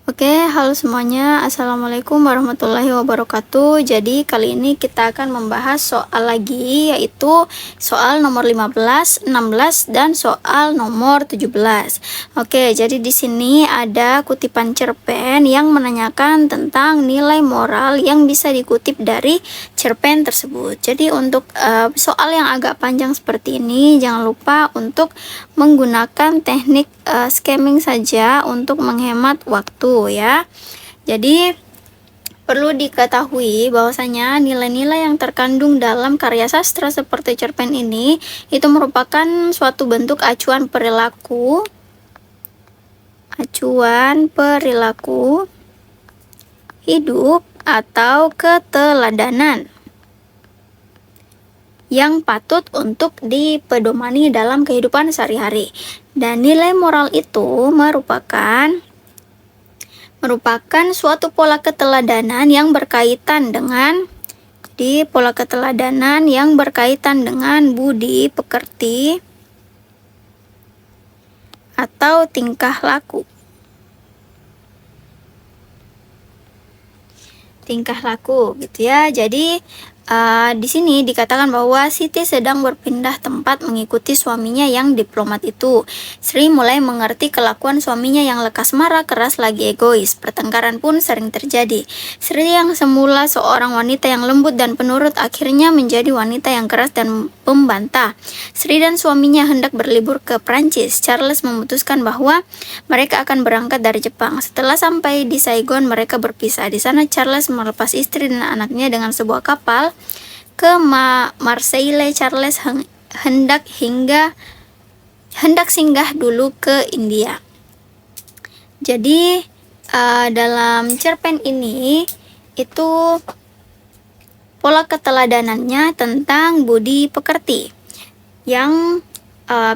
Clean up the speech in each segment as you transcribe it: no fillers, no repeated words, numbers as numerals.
Oke, halo semuanya. Assalamualaikum warahmatullahi wabarakatuh. Jadi, kali ini kita akan membahas soal lagi, yaitu soal nomor 15, 16, dan soal nomor 17. Oke, jadi di sini ada kutipan cerpen yang menanyakan tentang nilai moral yang bisa dikutip dari cerpen tersebut. Jadi, untuk soal yang agak panjang seperti ini, jangan lupa untuk menggunakan teknik scamming saja untuk menghemat waktu ya. Jadi perlu diketahui bahwasanya nilai-nilai yang terkandung dalam karya sastra seperti cerpen ini itu merupakan suatu bentuk acuan perilaku hidup atau keteladanan yang patut untuk dipedomani dalam kehidupan sehari-hari. Dan nilai moral itu merupakan suatu pola keteladanan yang berkaitan dengan budi pekerti atau tingkah laku. Gitu ya. Jadi di sini dikatakan bahwa Siti sedang berpindah tempat mengikuti suaminya yang diplomat itu. Sri mulai mengerti kelakuan suaminya yang lekas marah, keras, lagi egois. Pertengkaran pun sering terjadi. Sri yang semula seorang wanita yang lembut dan penurut akhirnya menjadi wanita yang keras dan pembantah. Sri dan suaminya hendak berlibur ke Prancis. Charles memutuskan bahwa mereka akan berangkat dari Jepang. Setelah sampai di Saigon, mereka berpisah. Di sana Charles melepas istri dan anaknya dengan sebuah kapal ke Marseille. Charles hendak singgah dulu ke India. Jadi dalam cerpen ini itu pola keteladanannya tentang budi pekerti, yang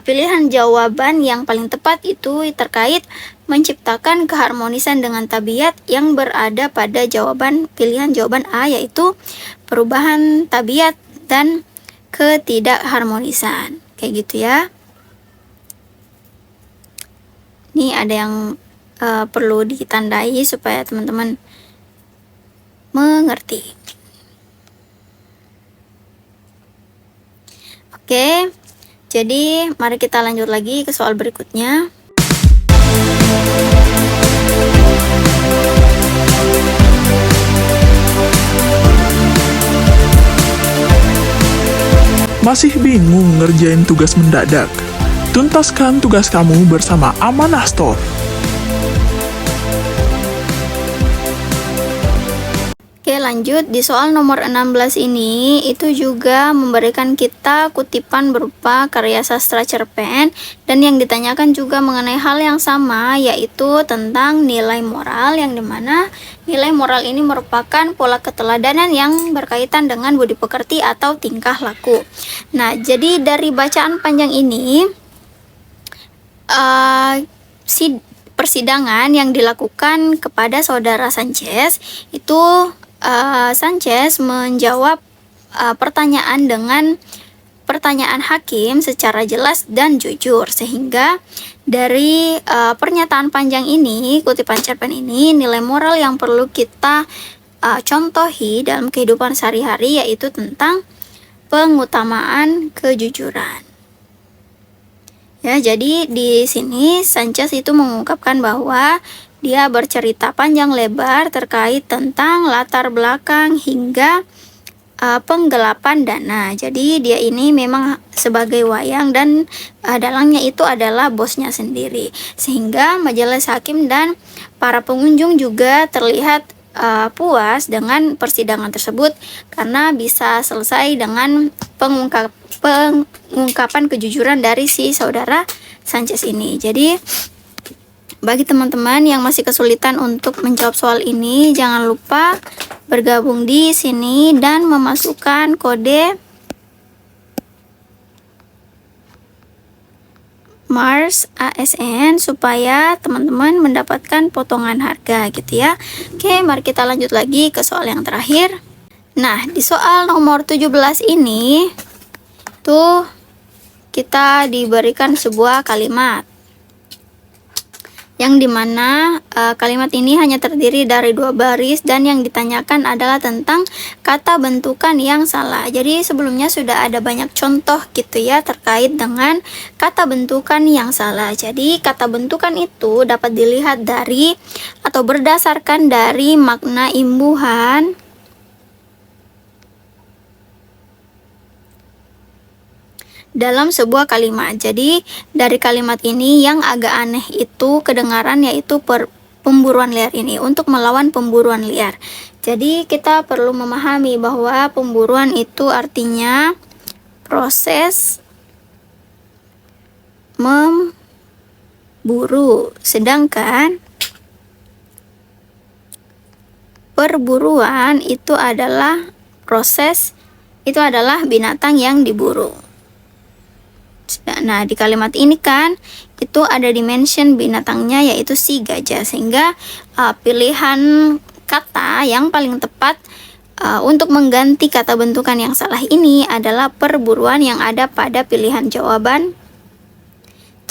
pilihan jawaban yang paling tepat itu terkait menciptakan keharmonisan dengan tabiat yang berada pada pilihan jawaban A, yaitu perubahan tabiat dan ketidakharmonisan. Kayak gitu ya. Ini ada yang perlu ditandai supaya teman-teman mengerti. Oke. Jadi, mari kita lanjut lagi ke soal berikutnya. Masih bingung ngerjain tugas mendadak? Tuntaskan tugas kamu bersama Amanah Store. Oke, lanjut. Di soal nomor 16 ini itu juga memberikan kita kutipan berupa karya sastra cerpen, dan yang ditanyakan juga mengenai hal yang sama, yaitu tentang nilai moral, yang dimana nilai moral ini merupakan pola keteladanan yang berkaitan dengan budi pekerti atau tingkah laku. Nah, jadi dari bacaan panjang ini persidangan yang dilakukan kepada saudara Sanchez itu Sanchez menjawab pertanyaan hakim secara jelas dan jujur, sehingga dari pernyataan panjang ini, kutipan cerpen ini, nilai moral yang perlu kita contohi dalam kehidupan sehari-hari yaitu tentang pengutamaan kejujuran. Ya, jadi di sini Sanchez itu mengungkapkan bahwa dia bercerita panjang lebar terkait tentang latar belakang hingga penggelapan dana. Jadi dia ini memang sebagai wayang dan dalangnya itu adalah bosnya sendiri. Sehingga majelis hakim dan para pengunjung juga terlihat puas dengan persidangan tersebut karena bisa selesai dengan pengungkapan kejujuran dari si saudara Sanchez ini. Jadi bagi teman-teman yang masih kesulitan untuk menjawab soal ini, jangan lupa bergabung di sini dan memasukkan kode Mars ASN supaya teman-teman mendapatkan potongan harga gitu ya. Oke, mari kita lanjut lagi ke soal yang terakhir. Nah, di soal nomor 17 ini tuh kita diberikan sebuah kalimat. yang dimana kalimat ini hanya terdiri dari 2 baris dan yang ditanyakan adalah tentang kata bentukan yang salah. Jadi sebelumnya sudah ada banyak contoh gitu ya terkait dengan kata bentukan yang salah. Jadi kata bentukan itu dapat dilihat dari atau berdasarkan dari makna imbuhan dalam sebuah kalimat. Jadi dari kalimat ini yang agak aneh itu kedengaran, yaitu pemburuan liar ini, untuk melawan pemburuan liar. Jadi kita perlu memahami bahwa pemburuan itu artinya proses memburu, sedangkan perburuan itu adalah binatang yang diburu. Nah, di kalimat ini kan itu ada dimension binatangnya, yaitu si gajah, sehingga pilihan kata yang paling tepat untuk mengganti kata bentukan yang salah ini adalah perburuan yang ada pada pilihan jawaban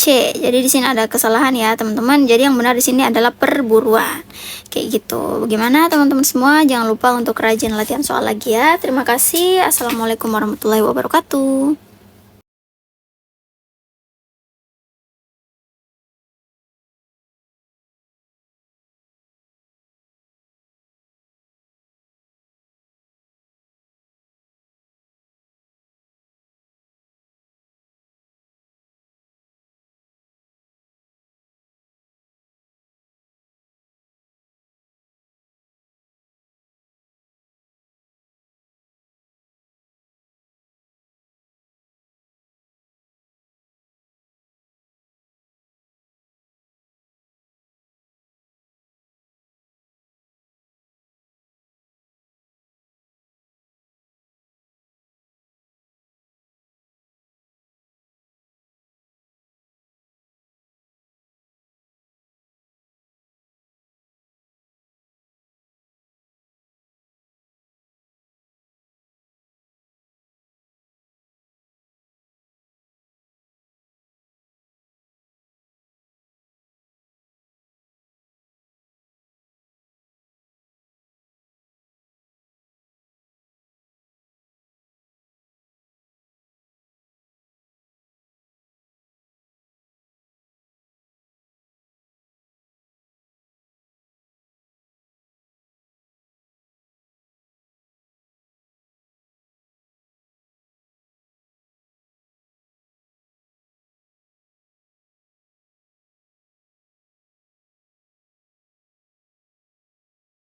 C. Jadi di sini ada kesalahan ya teman-teman. Jadi yang benar di sini adalah perburuan. Kayak gitu. Bagaimana teman-teman semua? Jangan lupa untuk rajin latihan soal lagi ya. Terima kasih. Assalamualaikum warahmatullahi wabarakatuh.